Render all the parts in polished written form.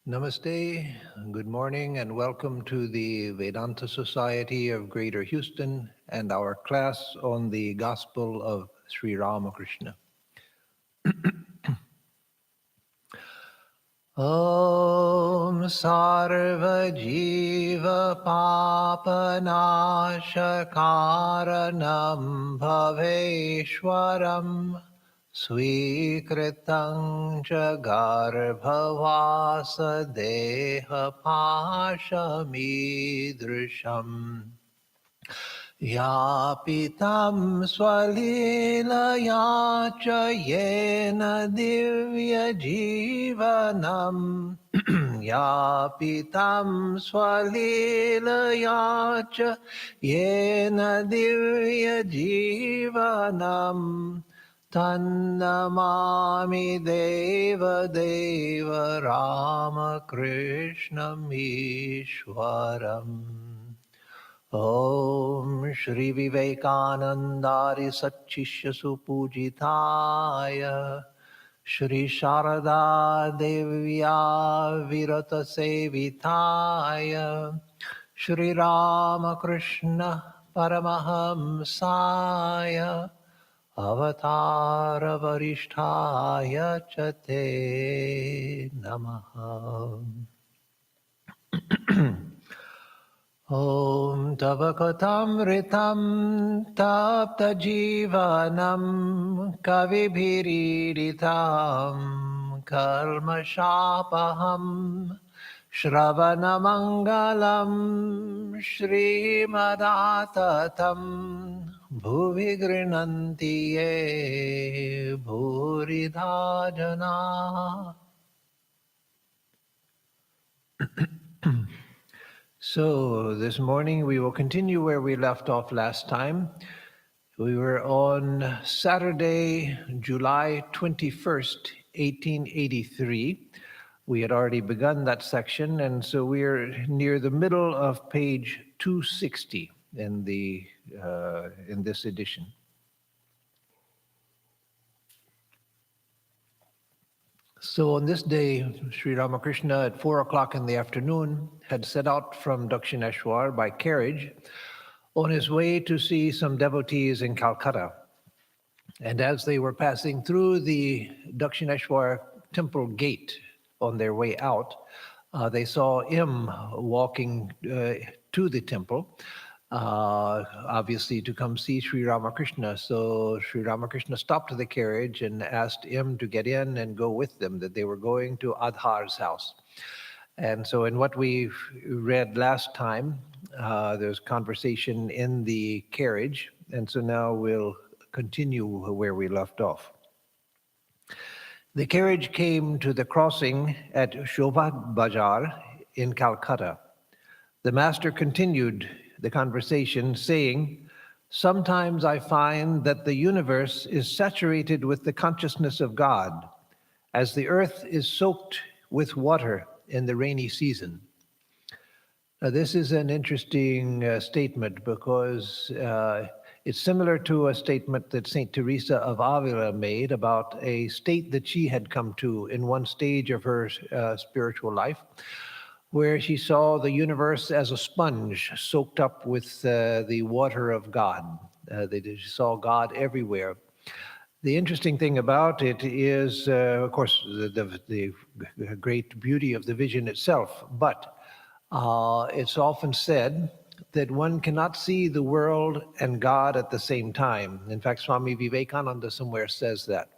Namaste, good morning, and welcome to the Vedanta Society of Greater Houston and our class on the Gospel of Sri Ramakrishna. Om Sarva Jiva Papanashakaranam Bhaveshwaram Swikritam cha garbhavasa deha pashamidrisham Yapitam swalilaya cha yena divya jivanam Yapitam swalilaya cha yena divya jivanam Tannamami Deva Deva Ramakrishna Ishwaram. Om Shri Vivekanandari Satchishya Supujitaya Shri Sharada Devya Virata Sevitaya Shri Ramakrishna Paramahamsaya Avatara Varishtaya Chate Namaha. Om Tavakatamritam Tapta Jivanam Kavibhiriditam Kalmashapaham Shravanamangalam Shrimadatatam Bhuvi Grinanti Ye Bhuridha Jana. So this morning we will continue where we left off last time. We were on Saturday, July 21st, 1883. We had already begun that section, and so we're near the middle of page 260 in this edition. So on this day, Sri Ramakrishna at 4 o'clock in the afternoon had set out from Dakshineshwar by carriage on his way to see some devotees in Calcutta. And as they were passing through the Dakshineshwar temple gate on their way out, they saw M walking to the temple, obviously to come see Sri Ramakrishna. So Sri Ramakrishna stopped the carriage and asked him to get in and go with them, that they were going to Adhar's house. And so in what we read last time, there's conversation in the carriage. And so now we'll continue where we left off. The carriage came to the crossing at Shobhat Bajar in Calcutta. The master continued the conversation, saying, "Sometimes I find that the universe is saturated with the consciousness of God, as the earth is soaked with water in the rainy season." Now, this is an interesting statement because it's similar to a statement that St. Teresa of Avila made about a state that she had come to in one stage of her spiritual life, where she saw the universe as a sponge soaked up with the water of God. She saw God everywhere. The interesting thing about it is, of course, the great beauty of the vision itself, but it's often said that one cannot see the world and God at the same time. In fact, Swami Vivekananda somewhere says that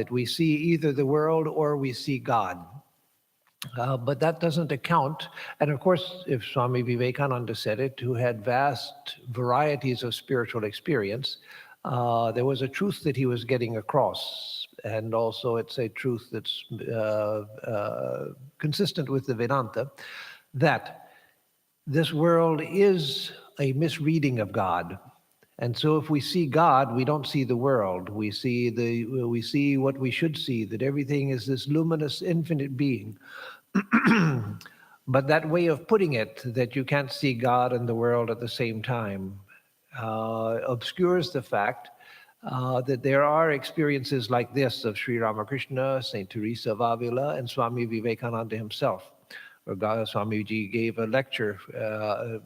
we see either the world or we see God. But that doesn't account, and of course, if Swami Vivekananda said it, who had vast varieties of spiritual experience, there was a truth that he was getting across, and also it's a truth that's consistent with the Vedanta, that this world is a misreading of God. And so if we see God, we don't see the world. We see what we should see, that everything is this luminous, infinite being. But that way of putting it, that you can't see God and the world at the same time, obscures the fact that there are experiences like this of Sri Ramakrishna, Saint Teresa of Avila, and Swami Vivekananda himself. Where Swamiji gave a lecture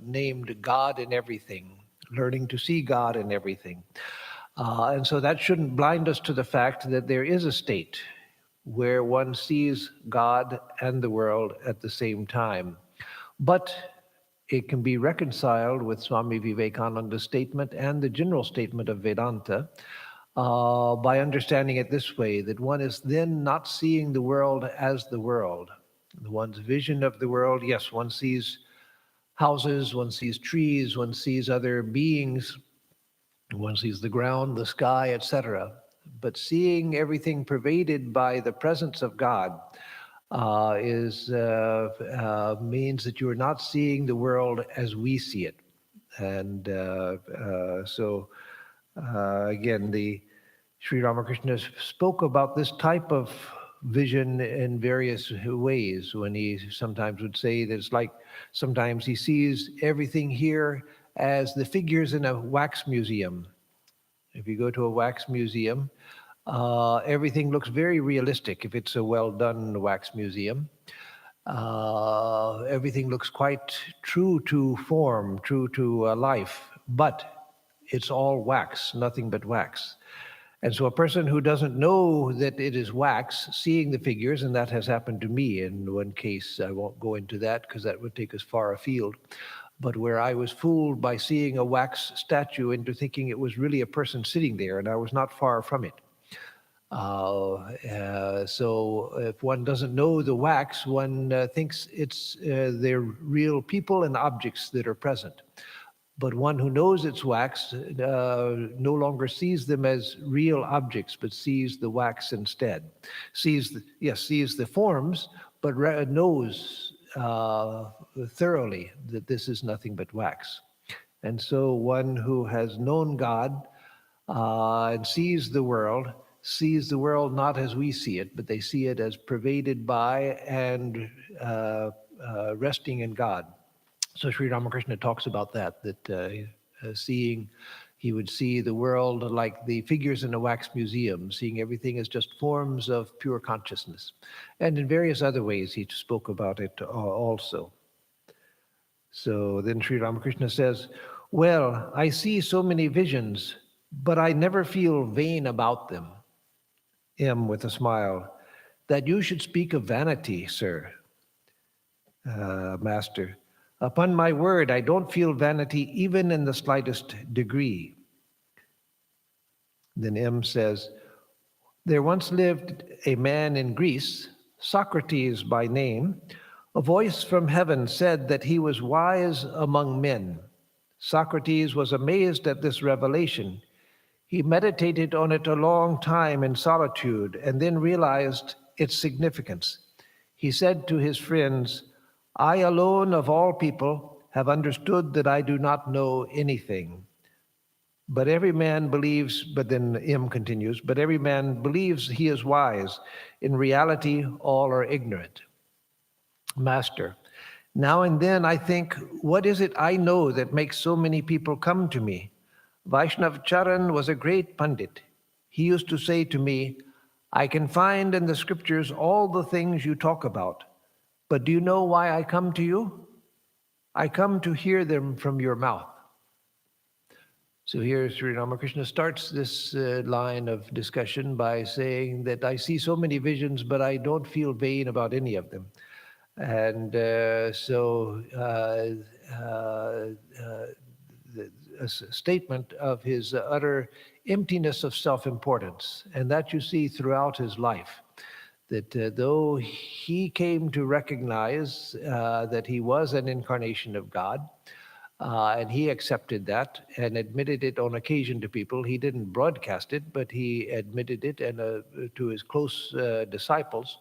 named God in Everything, learning to see God in everything. And so that shouldn't blind us to the fact that there is a state where one sees God and the world at the same time. But it can be reconciled with Swami Vivekananda's statement and the general statement of Vedanta by understanding it this way, that one is then not seeing the world as the world. One's vision of the world, yes, one sees houses, one sees trees, one sees other beings, one sees the ground, the sky, etc. But seeing everything pervaded by the presence of God means that you are not seeing the world as we see it. And again, the Sri Ramakrishna spoke about this type of vision in various ways, when he sometimes would say that it's like sometimes he sees everything here as the figures in a wax museum. If you go to a wax museum, everything looks very realistic if it's a well-done wax museum. Everything looks quite true to form, true to life, but it's all wax, nothing but wax. And so a person who doesn't know that it is wax, seeing the figures, and that has happened to me in one case, I won't go into that because that would take us far afield, but where I was fooled by seeing a wax statue into thinking it was really a person sitting there, and I was not far from it. So if one doesn't know the wax, one thinks they're real people and objects that are present. But one who knows it's wax no longer sees them as real objects, but sees the wax instead. Sees the forms, but knows thoroughly that this is nothing but wax. And so one who has known God and sees the world not as we see it, but they see it as pervaded by and resting in God. So Sri Ramakrishna talks about that he would see the world like the figures in a wax museum, seeing everything as just forms of pure consciousness. And in various other ways, he spoke about it also. So then Sri Ramakrishna says, well, I see so many visions, but I never feel vain about them. M with a smile, that you should speak of vanity, sir. Master, upon my word, I don't feel vanity even in the slightest degree. Then M says, there once lived a man in Greece, Socrates by name. A voice from heaven said that he was wise among men. Socrates was amazed at this revelation. He meditated on it a long time in solitude and then realized its significance. He said to his friends, I alone of all people have understood that I do not know anything. But every man believes, but then M continues, but every man believes he is wise. In reality, all are ignorant. Master, now and then I think, what is it I know that makes so many people come to me? Vaishnav Charan was a great Pandit. He used to say to me, I can find in the scriptures all the things you talk about, but do you know why I come to you? I come to hear them from your mouth. So here Sri Ramakrishna starts this line of discussion by saying that I see so many visions, but I don't feel vain about any of them. And a statement of his utter emptiness of self-importance, and that you see throughout his life, that though he came to recognize that he was an incarnation of God, and he accepted that and admitted it on occasion to people. He didn't broadcast it, but he admitted it and to his close disciples.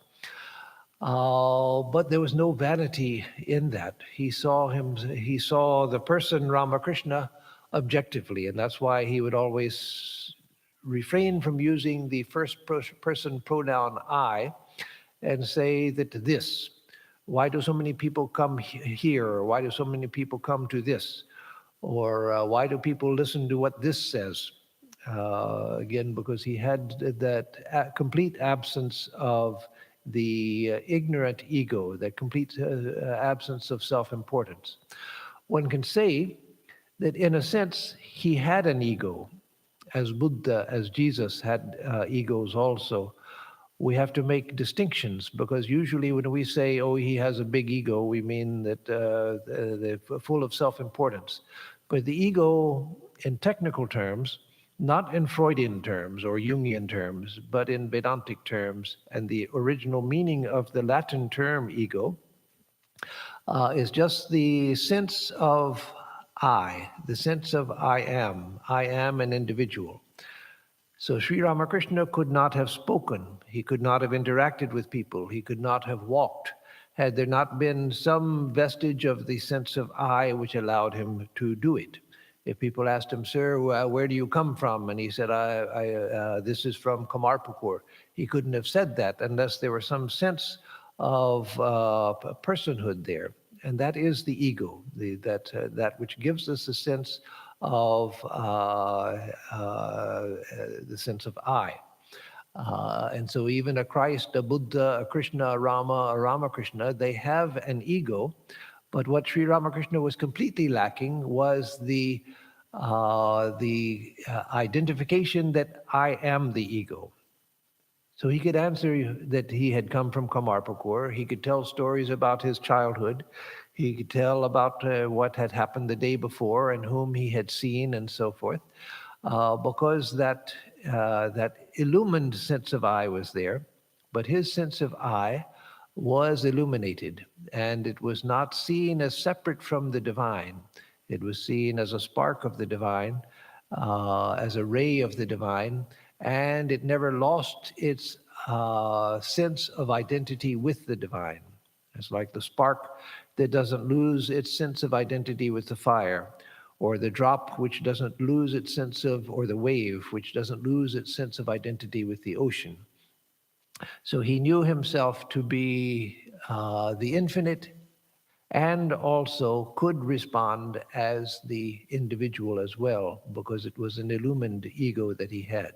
But there was no vanity in that. He saw the person Ramakrishna objectively, and that's why he would always refrain from using the first person pronoun I and say that this. Why do so many people come here? Or why do so many people come to this? Or why do people listen to what this says? again, because he had that complete absence of the ignorant ego, that complete absence of self-importance. One can say that in a sense, he had an ego, as Buddha, as Jesus had egos also. We have to make distinctions, because usually when we say, oh, he has a big ego, we mean that they're full of self-importance. But the ego, in technical terms, not in Freudian terms or Jungian terms, but in Vedantic terms, and the original meaning of the Latin term ego, is just the sense of I, the sense of I am an individual. So Sri Ramakrishna could not have spoken, he could not have interacted with people, he could not have walked, had there not been some vestige of the sense of I which allowed him to do it. If people asked him, sir, where do you come from? And he said, this is from Kamarpukur. He couldn't have said that unless there was some sense of personhood there. And that is the ego, that which gives us a sense of the sense of I. And so even a Christ, a Buddha, a Krishna, a Rama, a Ramakrishna, they have an ego. But what Sri Ramakrishna was completely lacking was the identification that I am the ego. So he could answer that he had come from Kamarpukur. He could tell stories about his childhood. He could tell about what had happened the day before and whom he had seen and so forth, because that illumined sense of I was there, but his sense of I was illuminated, and it was not seen as separate from the divine. It was seen as a spark of the divine, as a ray of the divine, and it never lost its sense of identity with the divine. It's like the spark that doesn't lose its sense of identity with the fire, or the drop which doesn't lose its sense of, or the wave which doesn't lose its sense of identity with the ocean. So he knew himself to be the infinite, and also could respond as the individual as well, because it was an illumined ego that he had.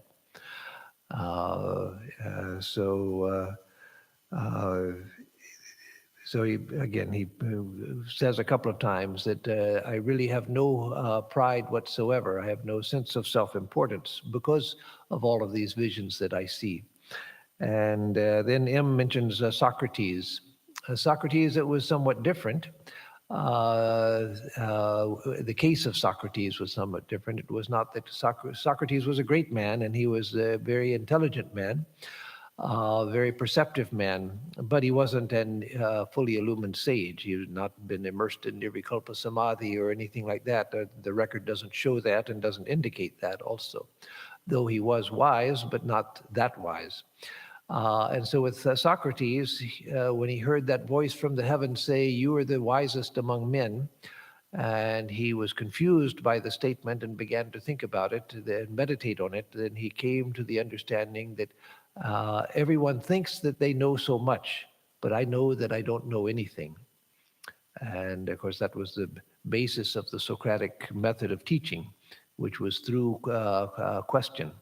So he says a couple of times that I really have no pride whatsoever. I have no sense of self-importance because of all of these visions that I see. And then M mentions Socrates. Socrates, it was somewhat different. The case of Socrates was somewhat different. It was not that Socrates was a great man, and he was a very intelligent man, very perceptive man, but he wasn't a fully illumined sage. He had not been immersed in Nirvikalpa Samadhi or anything like that. The record doesn't show that and doesn't indicate that also, though he was wise, but not that wise. And so with Socrates, when he heard that voice from the heavens say, "You are the wisest among men," and he was confused by the statement and began to think about it and meditate on it, then he came to the understanding that everyone thinks that they know so much, but I know that I don't know anything. And of course, that was the basis of the Socratic method of teaching, which was through question.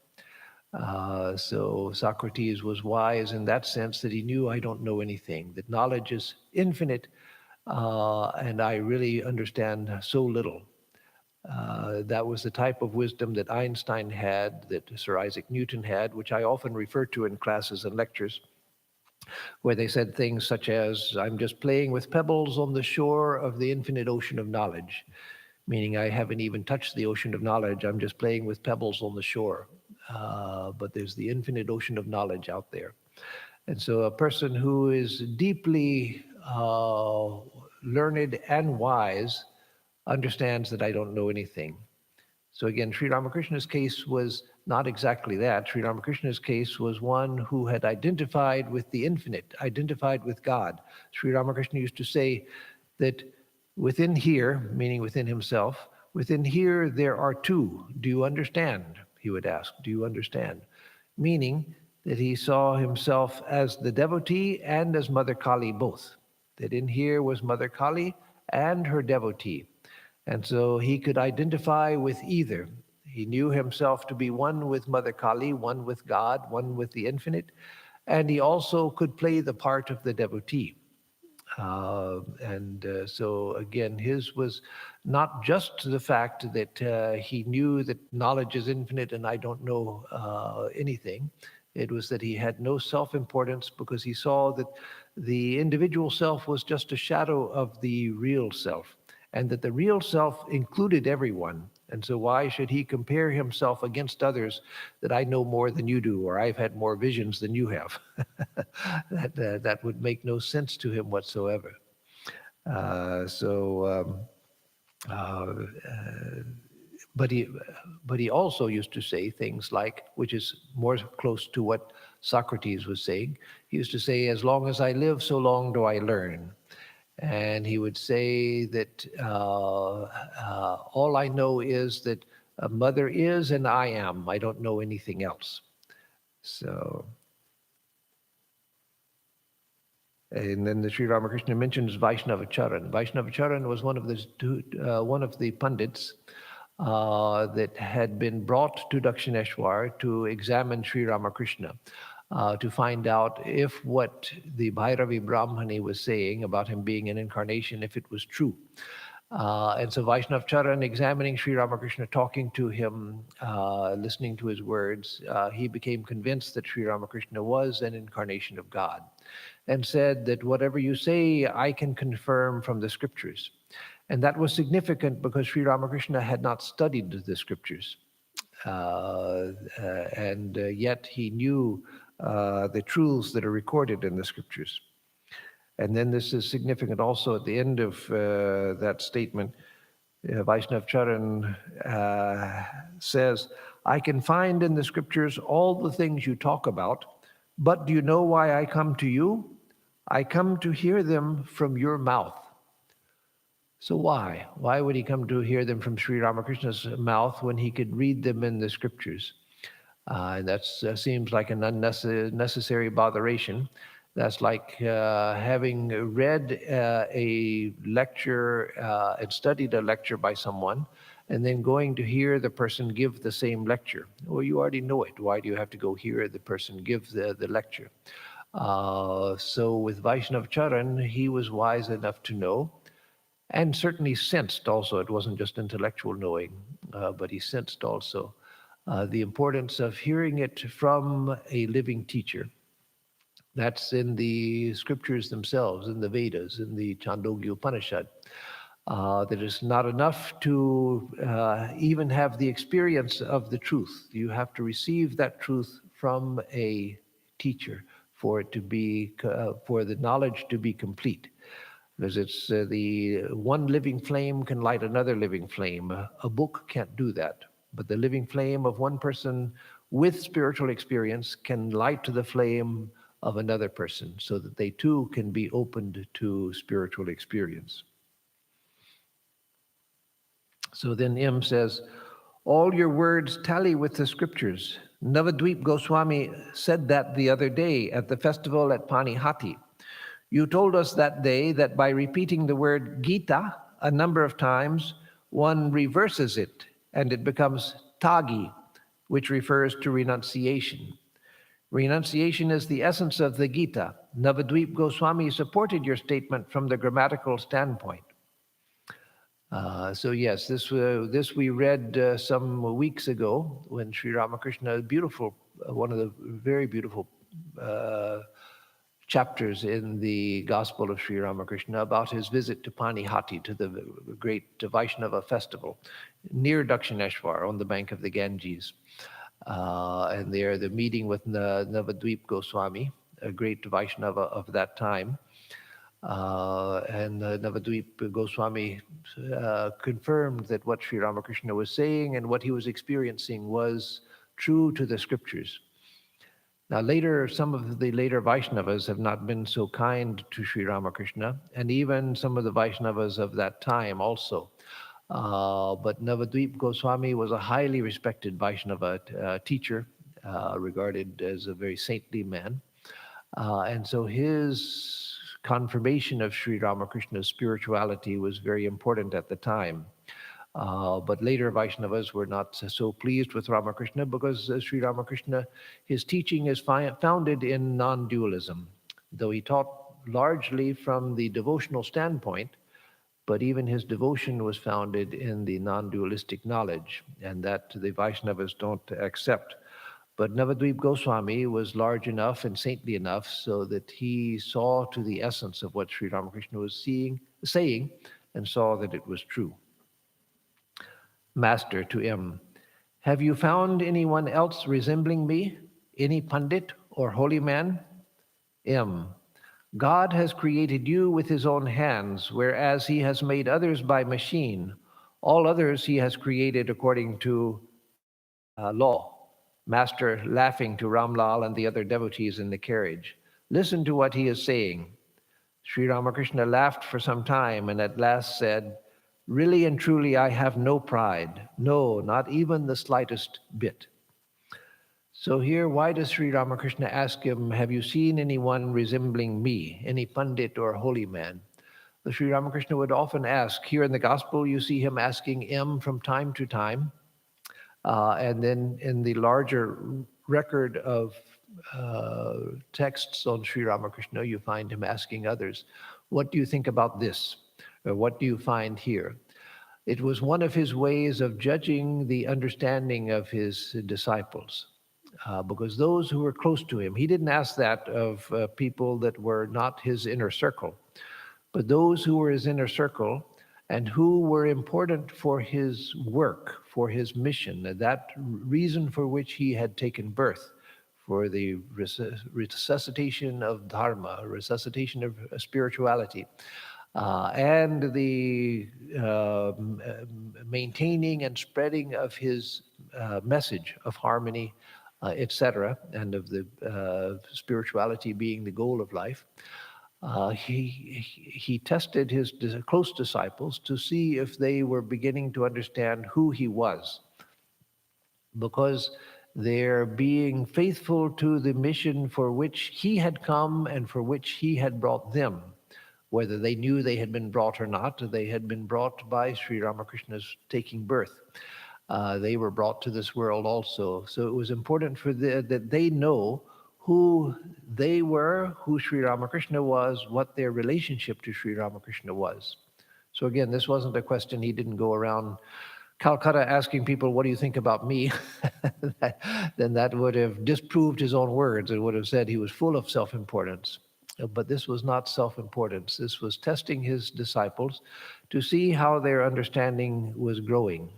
So Socrates was wise in that sense, that he knew I don't know anything, that knowledge is infinite, and I really understand so little. That was the type of wisdom that Einstein had, that Sir Isaac Newton had, which I often refer to in classes and lectures, where they said things such as, I'm just playing with pebbles on the shore of the infinite ocean of knowledge, meaning I haven't even touched the ocean of knowledge, I'm just playing with pebbles on the shore. But there's the infinite ocean of knowledge out there. And so a person who is deeply learned and wise understands that I don't know anything. So again, Sri Ramakrishna's case was not exactly that. Sri Ramakrishna's case was one who had identified with the infinite, identified with God. Sri Ramakrishna used to say that within here, meaning within himself, within here there are two. Do you understand? He would ask, do you understand? Meaning that he saw himself as the devotee and as Mother Kali both. That in here was Mother Kali and her devotee. And so he could identify with either. He knew himself to be one with Mother Kali, one with God, one with the infinite, and he also could play the part of the devotee. So again, his was not just the fact that he knew that knowledge is infinite and I don't know anything. It was that he had no self-importance because he saw that the individual self was just a shadow of the real self, and that the real self included everyone. And so why should he compare himself against others that I know more than you do, or I've had more visions than you have? That would make no sense to him whatsoever. Uh, so, um, uh, but he also used to say things like, which is more close to what Socrates was saying. He used to say, "As long as I live, so long do I learn." And he would say that all I know is that a mother is and I am. I don't know anything else. So, and then the Sri Ramakrishna mentions Vaishnavacharan. Vaishnavacharan was one of the pundits that had been brought to Dakshineshwar to examine Sri Ramakrishna, to find out if what the Bhairavi Brahmani was saying about him being an incarnation, if it was true. And so Vaishnav Charan, examining Sri Ramakrishna, talking to him, listening to his words, he became convinced that Sri Ramakrishna was an incarnation of God, and said that whatever you say, I can confirm from the scriptures. And that was significant because Sri Ramakrishna had not studied the scriptures. And yet he knew the truths that are recorded in the scriptures. And then this is significant also at the end of that statement. Vaishnav Charan says, I can find in the scriptures all the things you talk about, but do you know why I come to you? I come to hear them from your mouth. So why? Why would he come to hear them from Sri Ramakrishna's mouth when he could read them in the scriptures? And that seems like an unnecessary botheration. That's like having read a lecture and studied a lecture by someone, and then going to hear the person give the same lecture. Well, you already know it. Why do you have to go hear the person give the lecture? So with Vaishnav Charan, he was wise enough to know, and certainly sensed also. It wasn't just intellectual knowing, but he sensed also the importance of hearing it from a living teacher. That's in the scriptures themselves, in the Vedas, in the Chandogya Upanishad. That it's not enough to even have the experience of the truth. You have to receive that truth from a teacher for it to be, for the knowledge to be complete. Because it's the one living flame can light another living flame. A book can't do that. But the living flame of one person with spiritual experience can light the flame of another person so that they too can be opened to spiritual experience. So then M says, all your words tally with the scriptures. Navadvip Goswami said that the other day at the festival at Panihati. You told us that day that by repeating the word Gita a number of times, one reverses it and it becomes Tagi, which refers to renunciation. Renunciation is the essence of the Gita. Navadvip Goswami supported your statement from the grammatical standpoint. So yes, this we read some weeks ago when Sri Ramakrishna, one of the very beautiful chapters in the Gospel of Sri Ramakrishna about his visit to Panihati, to the great Vaishnava festival near Dakshineshwar on the bank of the Ganges. And there, the meeting with Navadvip Goswami, a great Vaishnava of that time. And Navadvip Goswami confirmed that what Sri Ramakrishna was saying and what he was experiencing was true to the scriptures. Now later, some of the later Vaishnavas have not been so kind to Sri Ramakrishna, and even some of the Vaishnavas of that time also. But Navadvip Goswami was a highly respected Vaishnava teacher, regarded as a very saintly man. And so his confirmation of Sri Ramakrishna's spirituality was very important at the time. But later Vaishnavas were not so pleased with Ramakrishna because Sri Ramakrishna, his teaching is founded in non-dualism. Though he taught largely from the devotional standpoint, but even his devotion was founded in the non-dualistic knowledge, and that the Vaishnavas don't accept. But Navadvip Goswami was large enough and saintly enough so that he saw to the essence of what Sri Ramakrishna was saying, and saw that it was true. Master to M. Have you found anyone else resembling me? Any Pandit or holy man? M. God has created you with his own hands, whereas he has made others by machine. All others he has created according to law. Master laughing to Ramlal and the other devotees in the carriage. Listen to what he is saying. Sri Ramakrishna laughed for some time and at last said, really and truly, I have no pride. No, not even the slightest bit. So here, why does Sri Ramakrishna ask him, have you seen anyone resembling me, any Pandit or holy man? The Sri Ramakrishna would often ask, here in the gospel, you see him asking M from time to time. And then in the larger record of texts on Sri Ramakrishna, you find him asking others, what do you think about this? Or what do you find here? It was one of his ways of judging the understanding of his disciples. Because those who were close to him, he didn't ask that of people that were not his inner circle, but those who were his inner circle and who were important for his work, for his mission, that reason for which he had taken birth, for the resuscitation of dharma, resuscitation of spirituality, and the maintaining and spreading of his message of harmony, etc., and of the spirituality being the goal of life. He tested his close disciples to see if they were beginning to understand who he was, because they're being faithful to the mission for which he had come and for which he had brought them. Whether they knew they had been brought or not, they had been brought by Sri Ramakrishna's taking birth. They were brought to this world also. So it was important for that they know who they were, who Sri Ramakrishna was, what their relationship to Sri Ramakrishna was. So again, this wasn't a question. He didn't go around Calcutta asking people, what do you think about me? Then that would have disproved his own words. It would have said he was full of self-importance. But this was not self-importance. This was testing his disciples to see how their understanding was growing.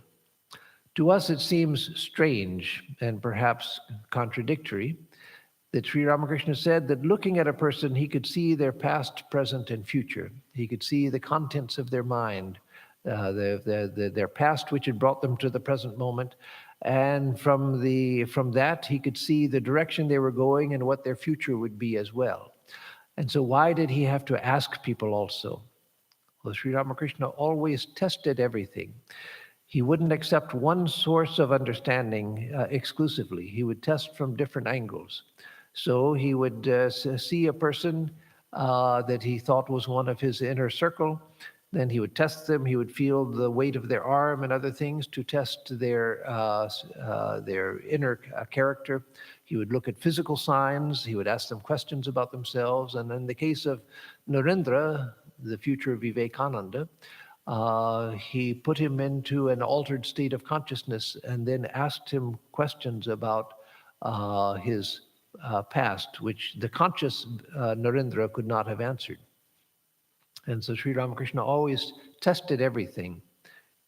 To us, it seems strange and perhaps contradictory that Sri Ramakrishna said that looking at a person, he could see their past, present, and future. He could see the contents of their mind, their past, which had brought them to the present moment. And from that, he could see the direction they were going and what their future would be as well. And so why did he have to ask people also? Well, Sri Ramakrishna always tested everything. He wouldn't accept one source of understanding exclusively. He would test from different angles. So he would see a person that he thought was one of his inner circle. Then he would test them. He would feel the weight of their arm and other things to test their inner character. He would look at physical signs. He would ask them questions about themselves. And in the case of Narendra, the future Vivekananda, he put him into an altered state of consciousness and then asked him questions about his past, which the conscious Narendra could not have answered. And so Sri Ramakrishna always tested everything,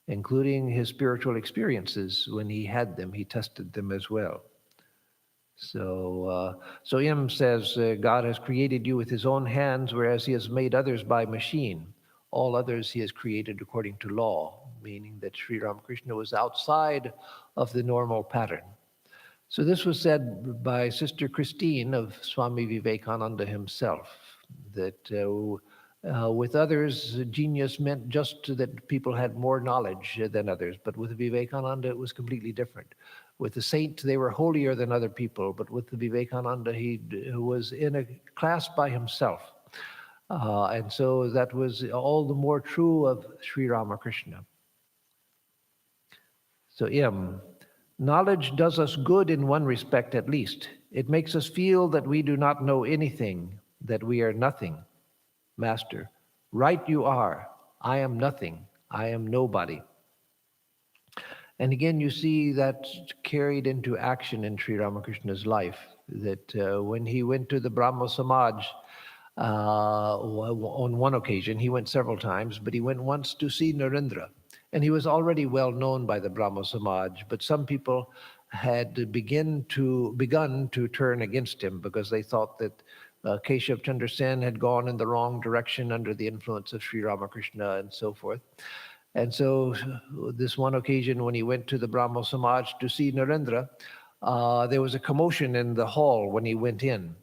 including his spiritual experiences. When he had them, he tested them as well. So Im says, God has created you with his own hands, whereas he has made others by machine. All others he has created according to law, meaning that Sri Ramakrishna was outside of the normal pattern. So this was said by Sister Christine of Swami Vivekananda himself, that with others, genius meant just that people had more knowledge than others. But with Vivekananda, it was completely different. With the saint, they were holier than other people. But with the Vivekananda, he was in a class by himself. And so that was all the more true of Sri Ramakrishna. So knowledge does us good in one respect at least. It makes us feel that we do not know anything, that we are nothing. Master, right you are. I am nothing. I am nobody. And again, you see that carried into action in Sri Ramakrishna's life, that when he went to the Brahmo Samaj, on one occasion, he went several times, but he went once to see Narendra. And he was already well known by the Brahmo Samaj, but some people had begun to turn against him because they thought that Keshav Chandra Sen had gone in the wrong direction under the influence of Sri Ramakrishna and so forth. And so, this one occasion when he went to the Brahmo Samaj to see Narendra, there was a commotion in the hall when he went in,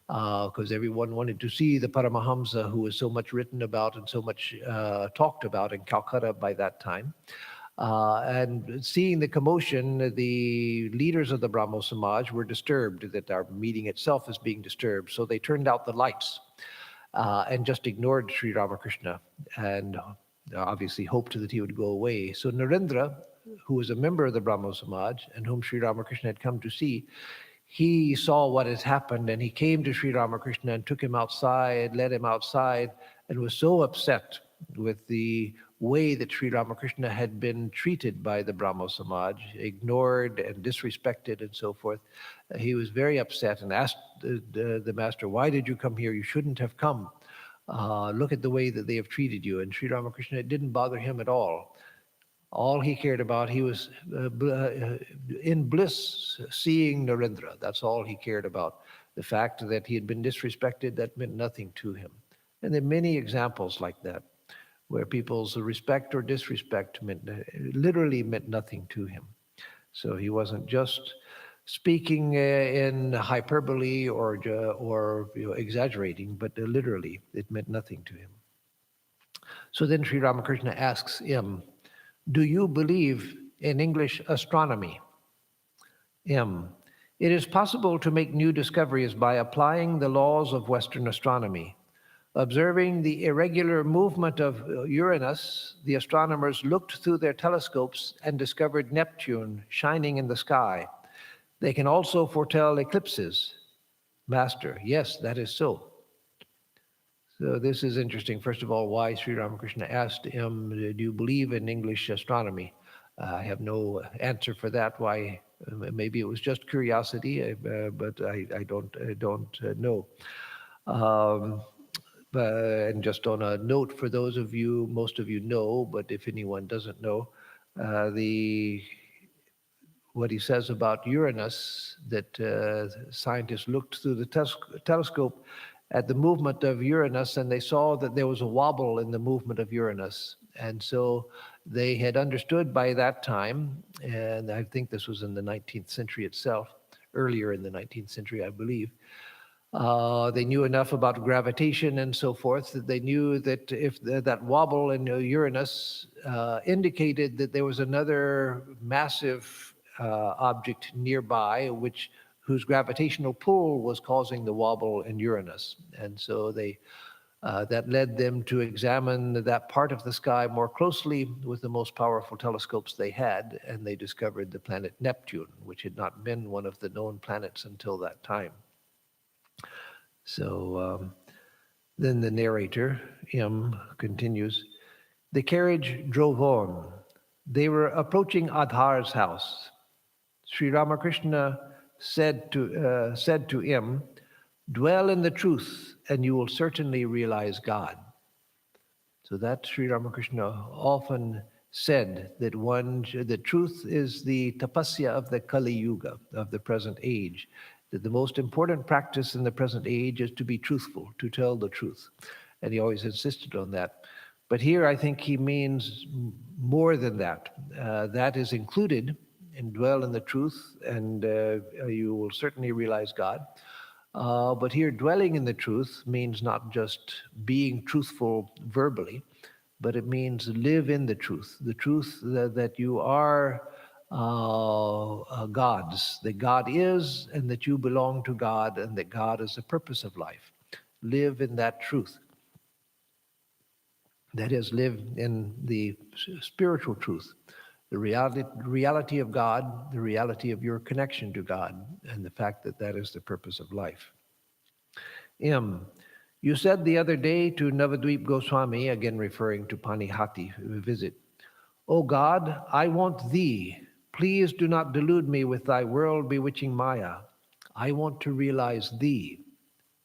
because everyone wanted to see the Paramahamsa who was so much written about and so much talked about in Calcutta by that time. And seeing the commotion, the leaders of the Brahmo Samaj were disturbed that our meeting itself is being disturbed. So they turned out the lights and just ignored Sri Ramakrishna and obviously hoped that he would go away. So Narendra, who was a member of the Brahmo Samaj and whom Sri Ramakrishna had come to see, he saw what had happened and he came to Sri Ramakrishna and took him outside, led him outside, and was so upset with the way that Sri Ramakrishna had been treated by the Brahmo Samaj, ignored and disrespected and so forth. He was very upset and asked the master, "Why did you come here? You shouldn't have come. Look at the way that they have treated you." And Sri Ramakrishna, it didn't bother him at all. All he cared about, he was in bliss seeing Narendra. That's all he cared about. The fact that he had been disrespected, that meant nothing to him. And there are many examples like that, where people's respect or disrespect literally meant nothing to him. So he wasn't just speaking in hyperbole or exaggerating, but literally it meant nothing to him. So then Sri Ramakrishna asks him, "Do you believe in English astronomy?" It is possible to make new discoveries by applying the laws of Western astronomy. Observing the irregular movement of Uranus, the astronomers looked through their telescopes and discovered Neptune shining in the sky. They can also foretell eclipses. Master, yes, that is so. So this is interesting. First of all, why Sri Ramakrishna asked him, "Do you believe in English astronomy?" I have no answer for that. Why? Maybe it was just curiosity, but I don't know. And just on a note, for those of you, most of you know, but if anyone doesn't know, what he says about Uranus, that scientists looked through the telescope at the movement of Uranus, and they saw that there was a wobble in the movement of Uranus. And so they had understood by that time, and I think this was in the 19th century itself, earlier in the 19th century, I believe. They knew enough about gravitation and so forth that they knew that if that wobble in Uranus indicated that there was another massive object nearby, whose gravitational pull was causing the wobble in Uranus. And so that led them to examine that part of the sky more closely with the most powerful telescopes they had, and they discovered the planet Neptune, which had not been one of the known planets until that time. So then the narrator, continues, "The carriage drove on. They were approaching Adhar's house. Sri Ramakrishna said to him, 'Dwell in the truth and you will certainly realize God.'" So that Sri Ramakrishna often said that the truth is the tapasya of the Kali Yuga, of the present age, that the most important practice in the present age is to be truthful, to tell the truth. And he always insisted on that. But here I think he means more than that. That is included in dwell in the truth, and you will certainly realize God. But here, dwelling in the truth means not just being truthful verbally, but it means live in the truth that you are God's, that God is, and that you belong to God, and that God is the purpose of life. Live in that truth. That is, live in the spiritual truth, The reality of God, the reality of your connection to God, and the fact that that is the purpose of life. M. You said the other day to Navadvip Goswami, again referring to Panihati visit, O God, I want thee. Please do not delude me with thy world-bewitching Maya. I want to realize thee.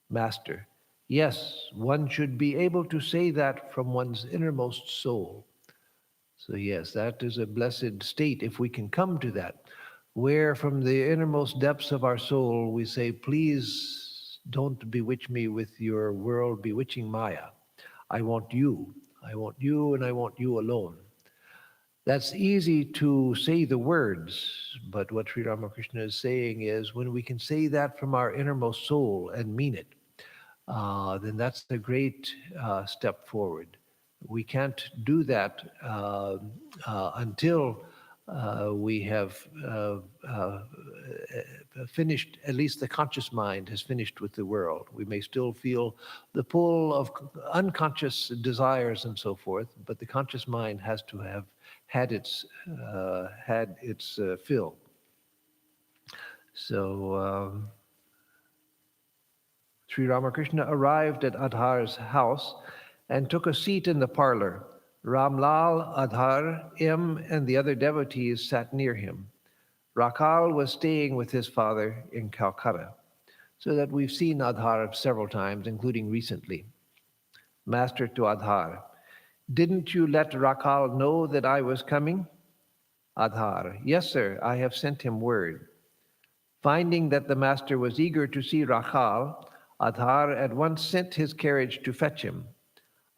Master, yes, one should be able to say that from one's innermost soul. So yes, that is a blessed state if we can come to that, where from the innermost depths of our soul we say, please don't bewitch me with your world-bewitching Maya. I want you. I want you and I want you alone. That's easy to say the words, but what Sri Ramakrishna is saying is when we can say that from our innermost soul and mean it, then that's a great step forward. We can't do that until we have finished, at least the conscious mind has finished with the world. We may still feel the pull of unconscious desires and so forth, but the conscious mind has to have had its fill. So Sri Ramakrishna arrived at Adhar's house and took a seat in the parlor. Ramlal, Adhar, M, and the other devotees sat near him. Rakal was staying with his father in Calcutta, so that we've seen Adhar several times, including recently. Master to Adhar, didn't you let Rakal know that I was coming? Adhar, yes, sir, I have sent him word. Finding that the master was eager to see Rakal, Adhar at once sent his carriage to fetch him.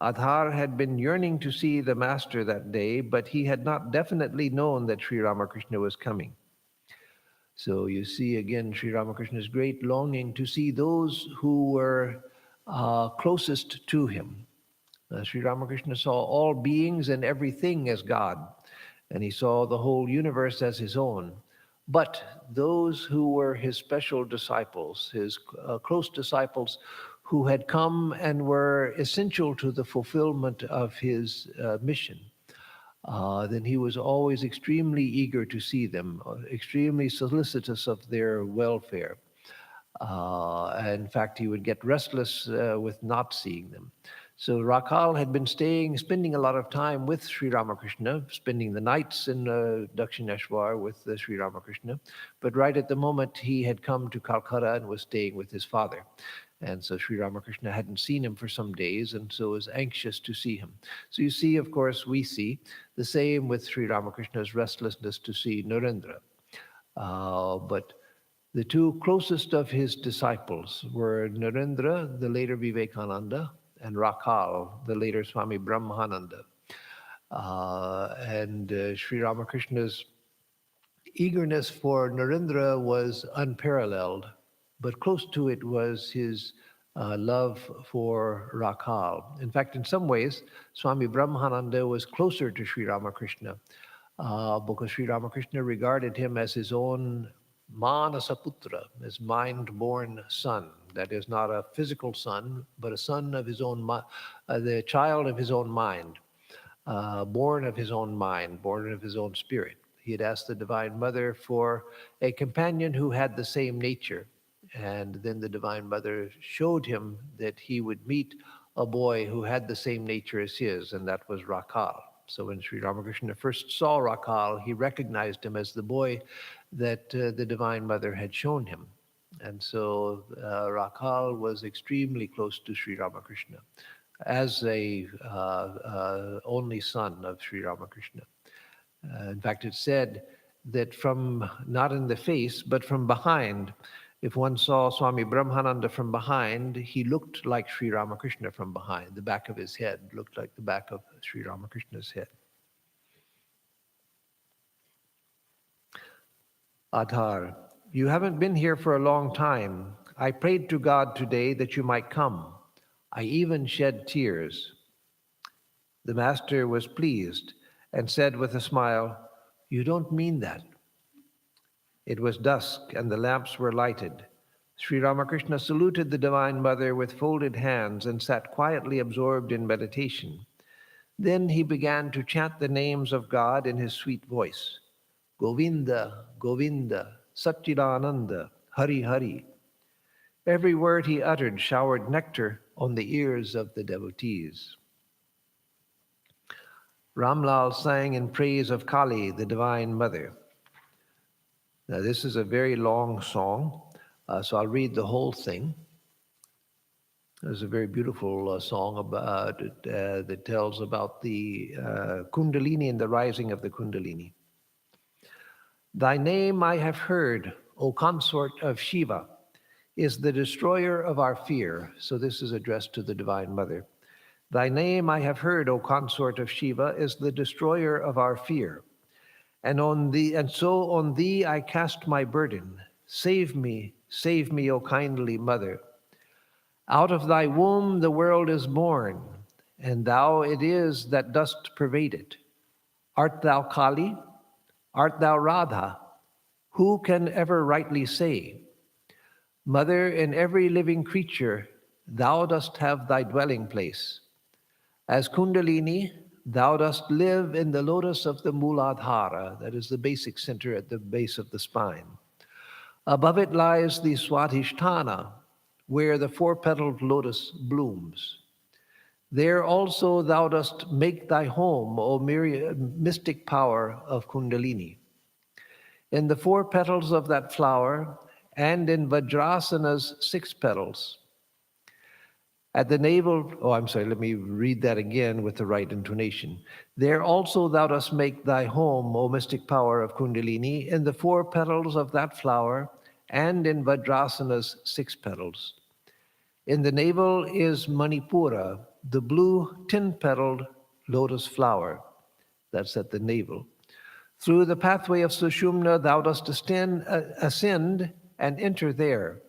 Adhar had been yearning to see the master that day, but he had not definitely known that Sri Ramakrishna was coming. So you see again Sri Ramakrishna's great longing to see those who were closest to him. Sri Ramakrishna saw all beings and everything as God, and he saw the whole universe as his own. But those who were his special disciples, his close disciples, who had come and were essential to the fulfillment of his mission, then he was always extremely eager to see them, extremely solicitous of their welfare. In fact, he would get restless with not seeing them. So Rakal had been spending a lot of time with Sri Ramakrishna, spending the nights in Dakshineshwar with Sri Ramakrishna. But right at the moment, he had come to Calcutta and was staying with his father. And so Sri Ramakrishna hadn't seen him for some days and so was anxious to see him. So you see, of course, we see the same with Sri Ramakrishna's restlessness to see Narendra. But the two closest of his disciples were Narendra, the later Vivekananda, and Rakal, the later Swami Brahmananda. Sri Ramakrishna's eagerness for Narendra was unparalleled, but close to it was his love for Rakal. In fact, in some ways, Swami Brahmananda was closer to Sri Ramakrishna because Sri Ramakrishna regarded him as his own Manasaputra, his mind-born son. That is not a physical son, but a son of his own, the child of his own mind, born of his own mind, born of his own spirit. He had asked the Divine Mother for a companion who had the same nature. And then the Divine Mother showed him that he would meet a boy who had the same nature as his, and that was Rakal. So when Sri Ramakrishna first saw Rakal, he recognized him as the boy that the Divine Mother had shown him. And so Rakal was extremely close to Sri Ramakrishna as a only son of Sri Ramakrishna. In fact, it's said that from, not in the face, but from behind, if one saw Swami Brahmananda from behind, he looked like Sri Ramakrishna from behind. The back of his head looked like the back of Sri Ramakrishna's head. Adhar, you haven't been here for a long time. I prayed to God today that you might come. I even shed tears. The master was pleased and said with a smile, "You don't mean that." It was dusk and the lamps were lighted. Sri Ramakrishna saluted the Divine Mother with folded hands and sat quietly absorbed in meditation. Then he began to chant the names of God in his sweet voice. Govinda, Govinda, Satchidananda, Hari Hari. Every word he uttered showered nectar on the ears of the devotees. Ramlal sang in praise of Kali, the Divine Mother. Now, this is a very long song, so I'll read the whole thing. There's a very beautiful song about it, that tells about the Kundalini and the rising of the Kundalini. Thy name I have heard, O consort of Shiva, is the destroyer of our fear. So this is addressed to the Divine Mother. Thy name I have heard, O consort of Shiva, is the destroyer of our fear. And so on thee I cast my burden. Save me, O kindly Mother. Out of thy womb the world is born, and thou it is that dost pervade it. Art thou Kali? Art thou Radha? Who can ever rightly say? Mother, in every living creature, thou dost have thy dwelling place. As Kundalini, thou dost live in the lotus of the Muladhara, that is the basic center at the base of the spine. Above it lies the Swadhisthana, where the four-petaled lotus blooms. There also thou dost make thy home, O mystic power of Kundalini. In the four petals of that flower, and in Vajrasana's 6 petals, at the navel, let me read that again with the right intonation. There also thou dost make thy home, O mystic power of Kundalini, in the 4 petals of that flower, and in Vajrasana's 6 petals. In the navel is Manipura, the blue 10-petaled lotus flower. That's at the navel. Through the pathway of Sushumna thou dost ascend and enter there.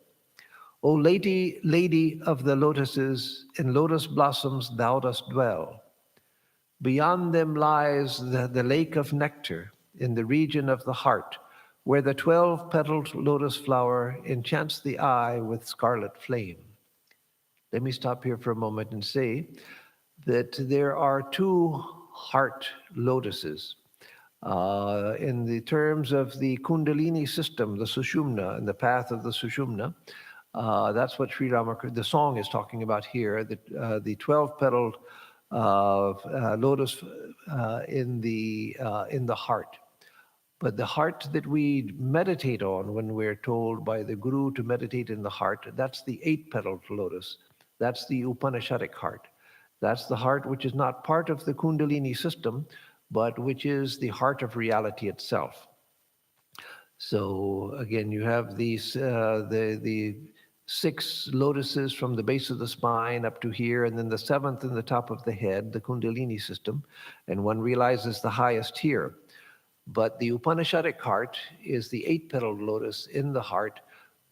O lady of the lotuses, in lotus blossoms thou dost dwell. Beyond them lies the lake of nectar in the region of the heart, where the 12-petaled lotus flower enchants the eye with scarlet flame. Let me stop here for a moment and say that there are 2 heart lotuses. In the terms of the Kundalini system, the Sushumna, and the path of the Sushumna, that's what Sri Ramakrishna, the song is talking about here, the 12-petaled lotus in the heart. But the heart that we meditate on when we're told by the Guru to meditate in the heart, that's the 8-petaled lotus. That's the Upanishadic heart. That's the heart which is not part of the Kundalini system, but which is the heart of reality itself. So again, you have these the 6 lotuses from the base of the spine up to here, and then the 7th in the top of the head, the Kundalini system, and one realizes the highest here. But the Upanishadic heart is the 8-petaled lotus in the heart,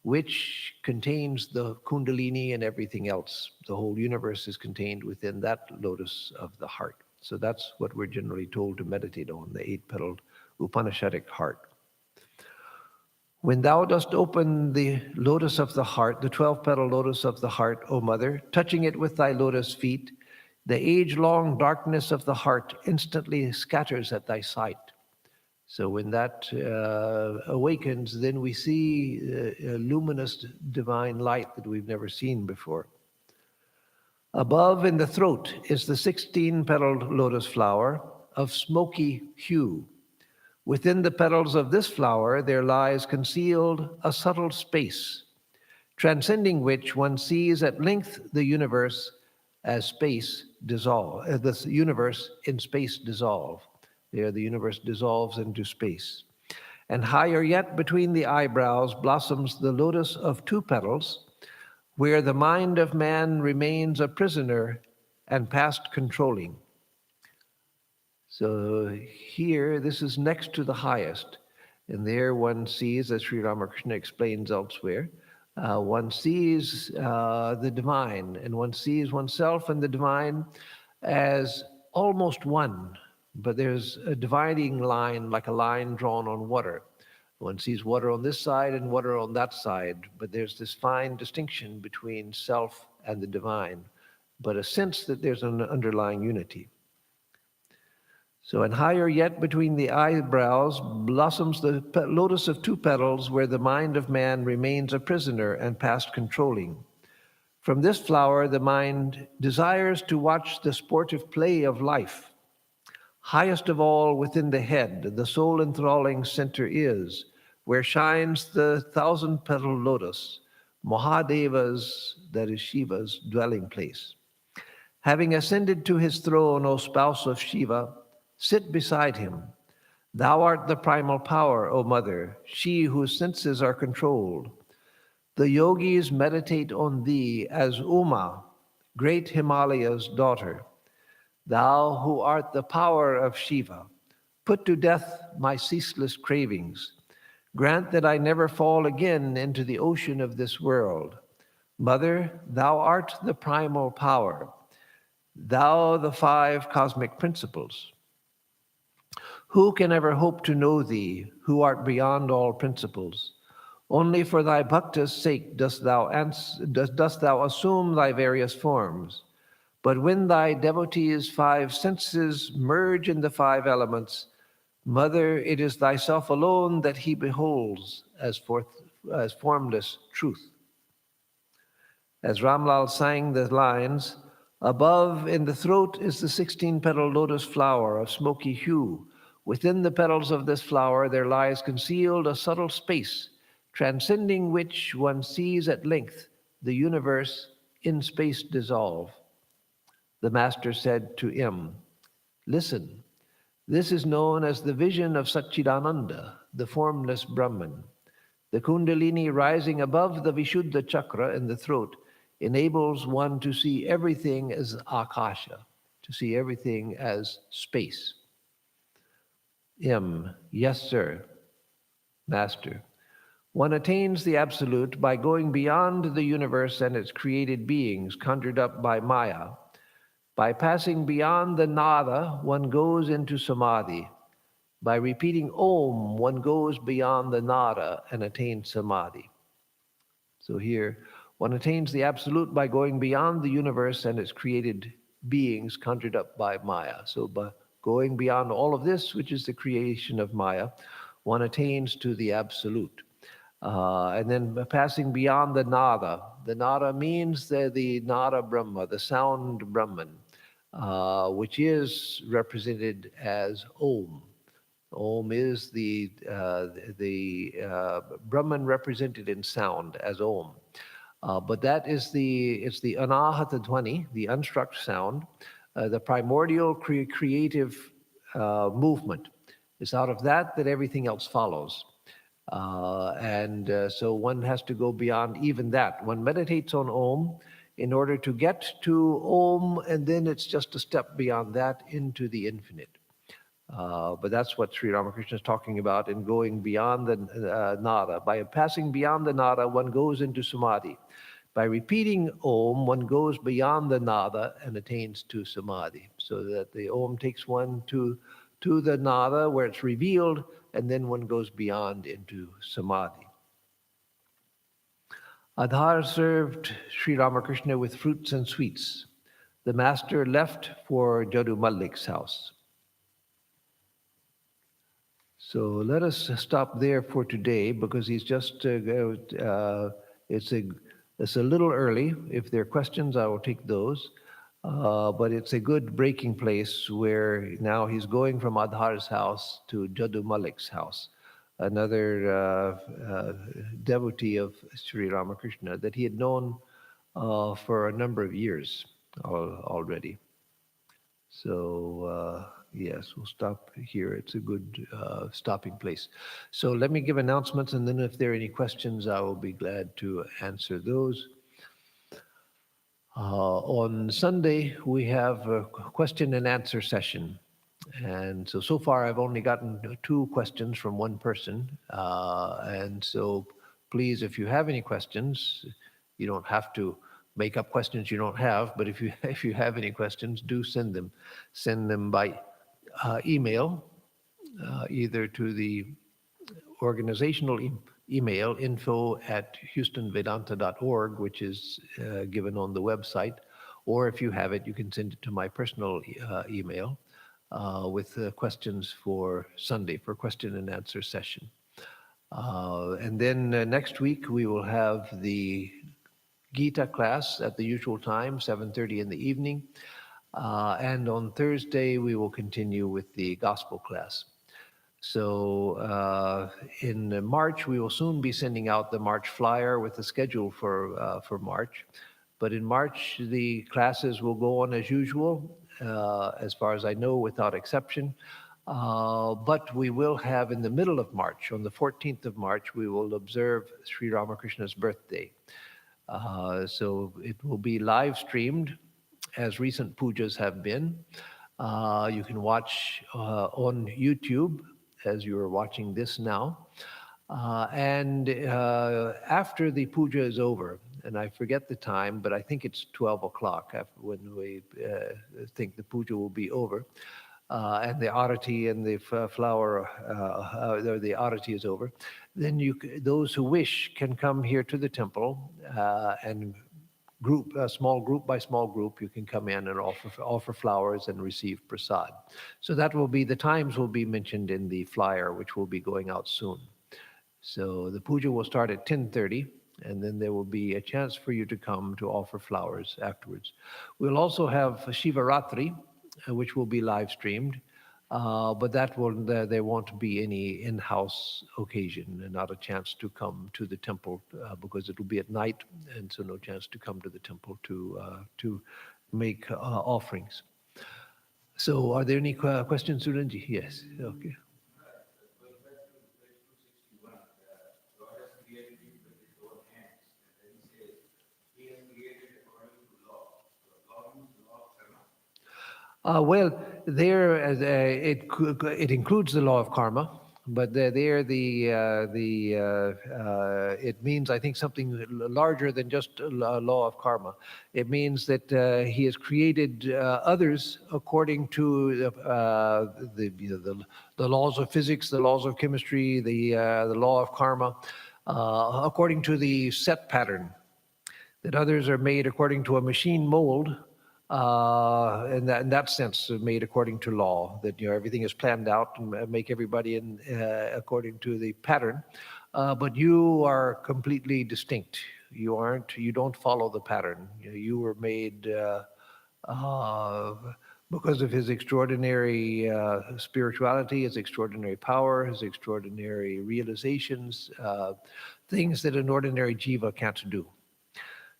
which contains the Kundalini and everything else. The whole universe is contained within that lotus of the heart. So that's what we're generally told to meditate on, the 8-petaled Upanishadic heart. When thou dost open the lotus of the heart, the 12-petal lotus of the heart, O Mother, touching it with thy lotus feet, the age-long darkness of the heart instantly scatters at thy sight. So when that awakens, then we see a luminous divine light that we've never seen before. Above in the throat is the 16-petaled lotus flower of smoky hue. Within the petals of this flower there lies concealed a subtle space, transcending which one sees at length the universe as space dissolve, the universe in space dissolve. There the universe dissolves into space. And higher yet between the eyebrows blossoms the lotus of 2 petals, where the mind of man remains a prisoner and past controlling. So here, this is next to the highest. And there one sees, as Sri Ramakrishna explains elsewhere, one sees the divine, and one sees oneself and the divine as almost one. But there's a dividing line, like a line drawn on water. One sees water on this side and water on that side, but there's this fine distinction between self and the divine, but a sense that there's an underlying unity. So, and higher yet between the eyebrows blossoms the lotus of two petals, where the mind of man remains a prisoner and past controlling. From this flower, the mind desires to watch the sportive play of life. Highest of all within the head, the soul enthralling center is, where shines the thousand-petal lotus, Mahadeva's, that is Shiva's, dwelling place. Having ascended to his throne, O spouse of Shiva, sit beside him. Thou art the primal power, O mother, she whose senses are controlled. The yogis meditate on thee as Uma, great Himalaya's daughter. Thou who art the power of Shiva, put to death my ceaseless cravings. Grant that I never fall again into the ocean of this world. Mother, thou art the primal power, thou the five cosmic principles. Who can ever hope to know thee, who art beyond all principles? Only for thy bhakta's sake dost thou assume thy various forms. But when thy devotees' five senses merge in the five elements, Mother, it is thyself alone that he beholds as formless truth. As Ramlal sang the lines, above in the throat is the 16-petal lotus flower of smoky hue. Within the petals of this flower there lies concealed a subtle space, transcending which one sees at length the universe in space dissolve. The master said to him, listen, this is known as the vision of Satchidananda, the formless Brahman. The Kundalini rising above the Vishuddha chakra in the throat enables one to see everything as akasha, to see everything as space. Yes, sir. Master. One attains the absolute by going beyond the universe and its created beings conjured up by Maya. By passing beyond the nada, one goes into samadhi. By repeating Om, one goes beyond the nada and attains samadhi. So here, one attains the absolute by going beyond the universe and its created beings conjured up by Maya. So by going beyond all of this, which is the creation of Maya, one attains to the absolute. And then passing beyond the nada. The nada means the nada Brahma, the sound Brahman, which is represented as Om. Om is the Brahman represented in sound as Om. But that is it's the anahata dhvani, the unstruck sound, the primordial creative movement. It's out of that everything else follows. So one has to go beyond even that. One meditates on Om in order to get to Om, and then it's just a step beyond that into the infinite. But that's what Sri Ramakrishna is talking about in going beyond the nada. By passing beyond the nada, one goes into samadhi. By repeating Om, one goes beyond the nada and attains to samadhi. So that the Om takes one to the nada where it's revealed, and then one goes beyond into samadhi. Adhar served Sri Ramakrishna with fruits and sweets. The master left for Jadu Mallik's house. So let us stop there for today because he's just, it's a little early. If there are questions, I will take those. But it's a good breaking place where now he's going from Adhar's house to Jadu Mallik's house, another devotee of Sri Ramakrishna that he had known for a number of years already. So yes, we'll stop here. It's a good stopping place. So let me give announcements, and then if there are any questions, I will be glad to answer those. On Sunday, we have a question and answer session. And so far, I've only gotten 2 questions from one person. And so please, if you have any questions, you don't have to make up questions you don't have, but if you have any questions, do send them. Send them by email, either to the organizational email, info@houstonvedanta.org, which is given on the website, or if you have it, you can send it to my personal email, with questions for Sunday, for question and answer session. And then next week we will have the Gita class at the usual time, 7:30 in the evening. And on Thursday we will continue with the gospel class. So in March, we will soon be sending out the March flyer with the schedule for March. But in March, the classes will go on as usual, as far as I know, without exception. But we will have in the middle of March, on the 14th of March, we will observe Sri Ramakrishna's birthday. So it will be live streamed, as recent pujas have been. You can watch on YouTube, as you are watching this now. And after the puja is over, and I forget the time, but I think it's 12 o'clock when we think the puja will be over, and the arati and the flower, the arati is over, then those who wish can come here to the temple and small group by small group, you can come in and offer flowers and receive prasad. So that will be, the times will be mentioned in the flyer, which will be going out soon. So the puja will start at 10:30, and then there will be a chance for you to come to offer flowers afterwards. We'll also have Shivaratri, which will be live streamed. But there won't be any in-house occasion and not a chance to come to the temple because it will be at night, and so no chance to come to the temple to make offerings. So are there any questions, Suranji? Yes. Okay. Well, there it includes the law of karma, but it means, I think, something larger than just a law of karma. It means that he has created others according to the laws of physics, the laws of chemistry, the law of karma, according to the set pattern. That others are made according to a machine mold. In that sense, made according to law, that everything is planned out and make everybody according to the pattern. But you are completely distinct. You don't follow the pattern. You were made because of his extraordinary spirituality, his extraordinary power, his extraordinary realizations, things that an ordinary jiva can't do.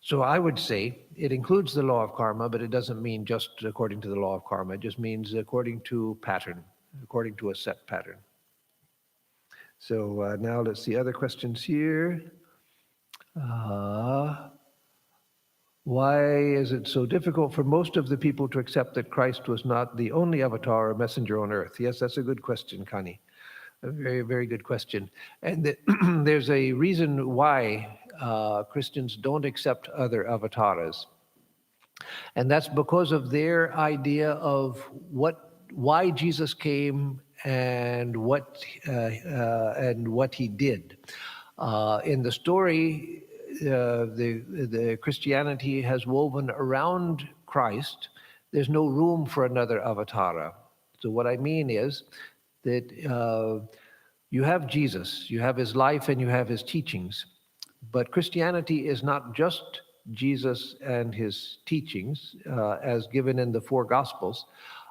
So I would say it includes the law of karma, but it doesn't mean just according to the law of karma. It just means according to pattern, according to a set pattern. So now let's see other questions here. Why is it so difficult for most of the people to accept that Christ was not the only avatar or messenger on earth? Yes, that's a good question, Kani. A very, very good question. And there's a reason why Christians don't accept other avatars. And that's because of their idea of why Jesus came and what he did. In the story, the Christianity has woven around Christ. There's no room for another avatar. So what I mean is that you have Jesus, you have his life, and you have his teachings. But Christianity is not just Jesus and his teachings, as given in the four Gospels.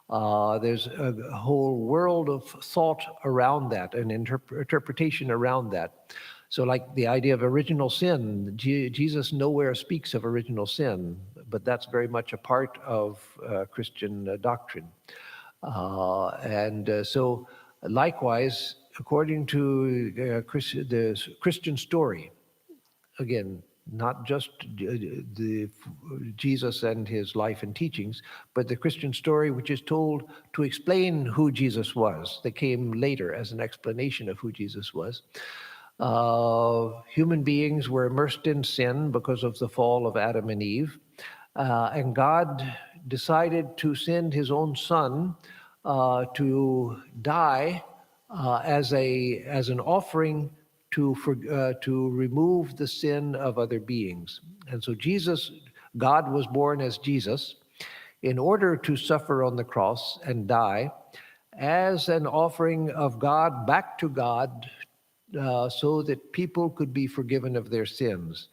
There's a whole world of thought around that, and interpretation around that. So like the idea of original sin, Jesus nowhere speaks of original sin, but that's very much a part of Christian doctrine. So likewise, according to the Christian story, again, not just the Jesus and his life and teachings, but the Christian story which is told to explain who Jesus was, that came later as an explanation of who Jesus was. Human beings were immersed in sin because of the fall of Adam and Eve, and God decided to send his own son to die as an offering to remove the sin of other beings. And so God was born as Jesus. in order to suffer on the cross and die as an offering of God back to God, so that people could be forgiven of their sins.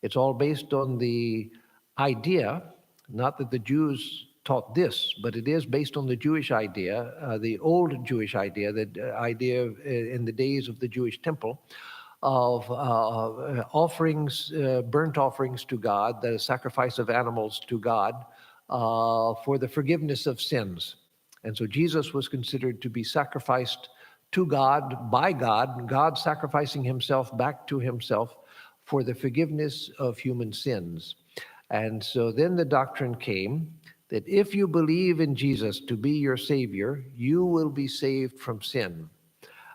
It's all based on the idea, not that the Jews taught this, but it is based on the Jewish idea, the old Jewish idea, the idea in the days of the Jewish temple, of offerings, burnt offerings to God, the sacrifice of animals to God, for the forgiveness of sins. And so Jesus was considered to be sacrificed to God by God, God sacrificing himself back to himself for the forgiveness of human sins. And so then the doctrine came that if you believe in Jesus to be your Savior, you will be saved from sin.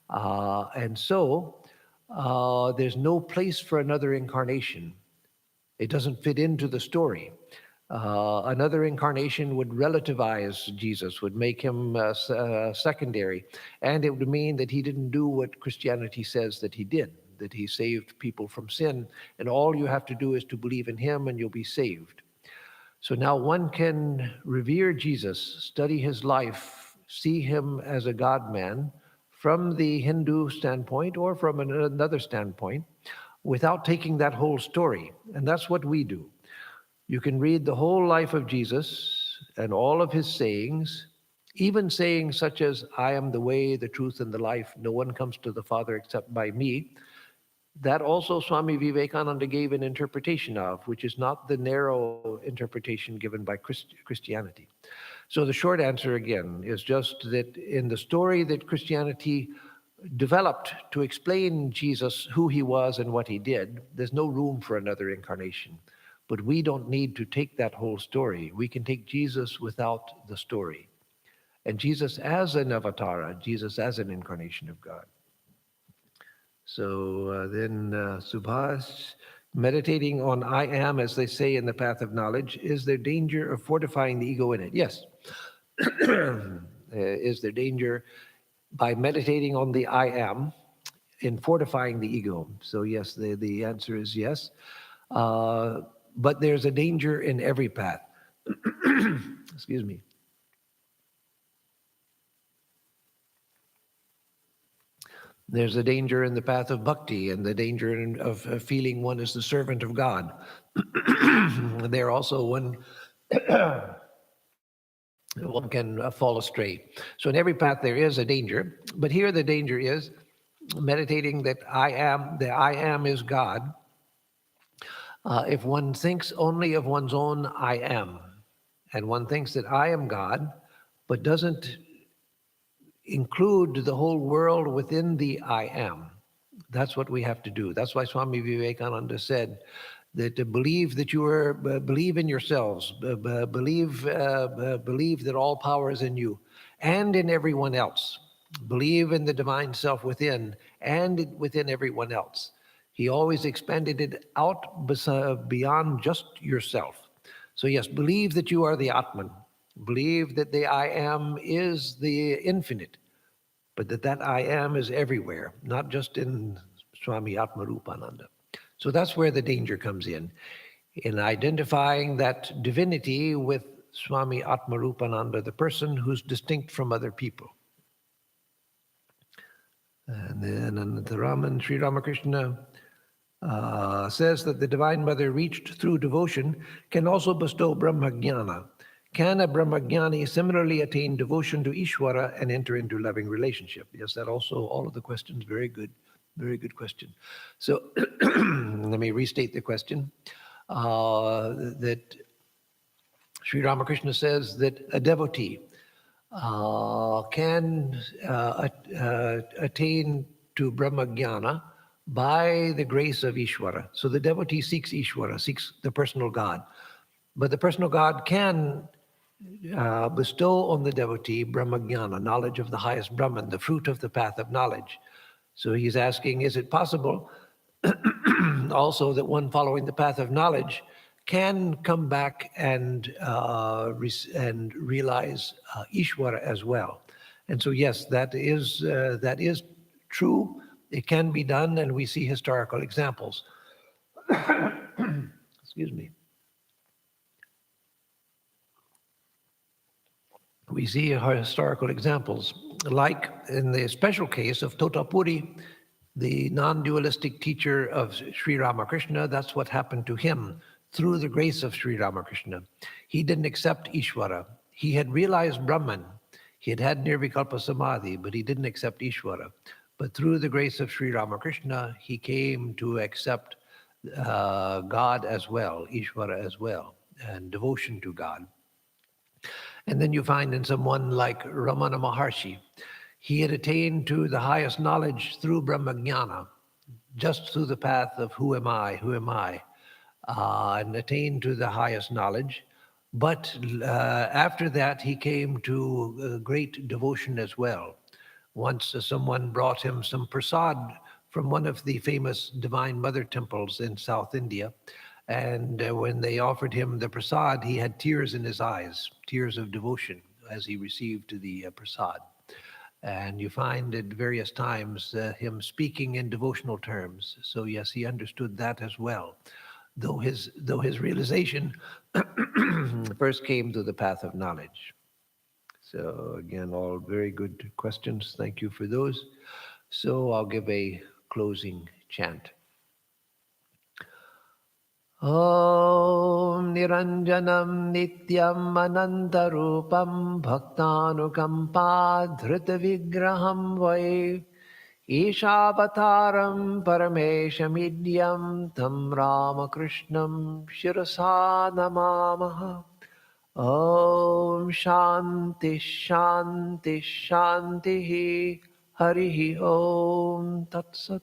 And so there's no place for another incarnation. It doesn't fit into the story. Another incarnation would relativize Jesus, would make him secondary, and it would mean that he didn't do what Christianity says that he did, that he saved people from sin, and all you have to do is to believe in him and you'll be saved. So now one can revere Jesus, study his life, see him as a God-man from the Hindu standpoint or from another standpoint, without taking that whole story. And that's what we do. You can read the whole life of Jesus and all of his sayings, even sayings such as, I am the way, the truth, and the life. No one comes to the Father except by me. That also Swami Vivekananda gave an interpretation of, which is not the narrow interpretation given by Christianity. So the short answer, again, is just that in the story that Christianity developed to explain Jesus, who he was and what he did, there's no room for another incarnation. But we don't need to take that whole story. We can take Jesus without the story. And Jesus as an avatara, Jesus as an incarnation of God. So then Subhas, meditating on I am, as they say in the path of knowledge, is there danger of fortifying the ego in it? Yes. Is there danger by meditating on the I am in fortifying the ego? So yes, the answer is yes. But there's a danger in every path. Excuse me. There's a danger in the path of bhakti and the danger of feeling one is the servant of God. There also one can fall astray. So in every path there is a danger, but here the danger is meditating that the I am is God. If one thinks only of one's own I am, and one thinks that I am God, but doesn't include the whole world within the I am. That's what we have to do. That's why Swami Vivekananda said that believe that you are, believe in yourselves, believe that all power is in you and in everyone else. Believe in the divine self within and within everyone else. He always expanded it out beyond just yourself. So yes, believe that you are the Atman. Believe that the I am is the infinite, but that I am is everywhere, not just in Swami Atmarupananda. So that's where the danger comes in identifying that divinity with Swami Atmarupananda, the person who's distinct from other people. And then Sri Ramakrishna says that the Divine Mother, reached through devotion, can also bestow Brahmajnana. Can a Brahmajnani similarly attain devotion to Ishvara and enter into loving relationship? Yes, that also, all of the questions, very good question. So let me restate the question. That Sri Ramakrishna says that a devotee can attain to Brahmajnana by the grace of Ishvara. So the devotee seeks Ishvara, seeks the personal God. But the personal God can bestow on the devotee Brahmajnana, knowledge of the highest Brahman, the fruit of the path of knowledge. So he's asking, is it possible also that one following the path of knowledge can come back and realize Ishvara as well? And so yes, that is true. It can be done, and we see historical examples. Excuse me. We see historical examples, like in the special case of Totapuri, the non-dualistic teacher of Sri Ramakrishna. That's what happened to him through the grace of Sri Ramakrishna. He didn't accept Ishvara. He had realized Brahman. He had had Nirvikalpa Samadhi, but he didn't accept Ishvara. But through the grace of Sri Ramakrishna, he came to accept God as well, Ishvara as well, and devotion to God. And then you find in someone like Ramana Maharshi, he had attained to the highest knowledge through Brahmajnana, just through the path of who am I, and attained to the highest knowledge. But after that, he came to great devotion as well. Once someone brought him some prasad from one of the famous Divine Mother temples in South India. And when they offered him the prasad, he had tears in his eyes, tears of devotion as he received the prasad. And you find at various times him speaking in devotional terms. So yes, he understood that as well, though his realization first came through the path of knowledge. So again, all very good questions. Thank you for those. So I'll give a closing chant. Om Niranjanam Nityam Anantarupam Bhaktanukampa Dhృతvigraham Vai Ishavataram Parameshamidyam Tam Ramakrishnam Shirasa Namamaha. Om Shanti Shanti Shanti Harihi Om Tat Sat.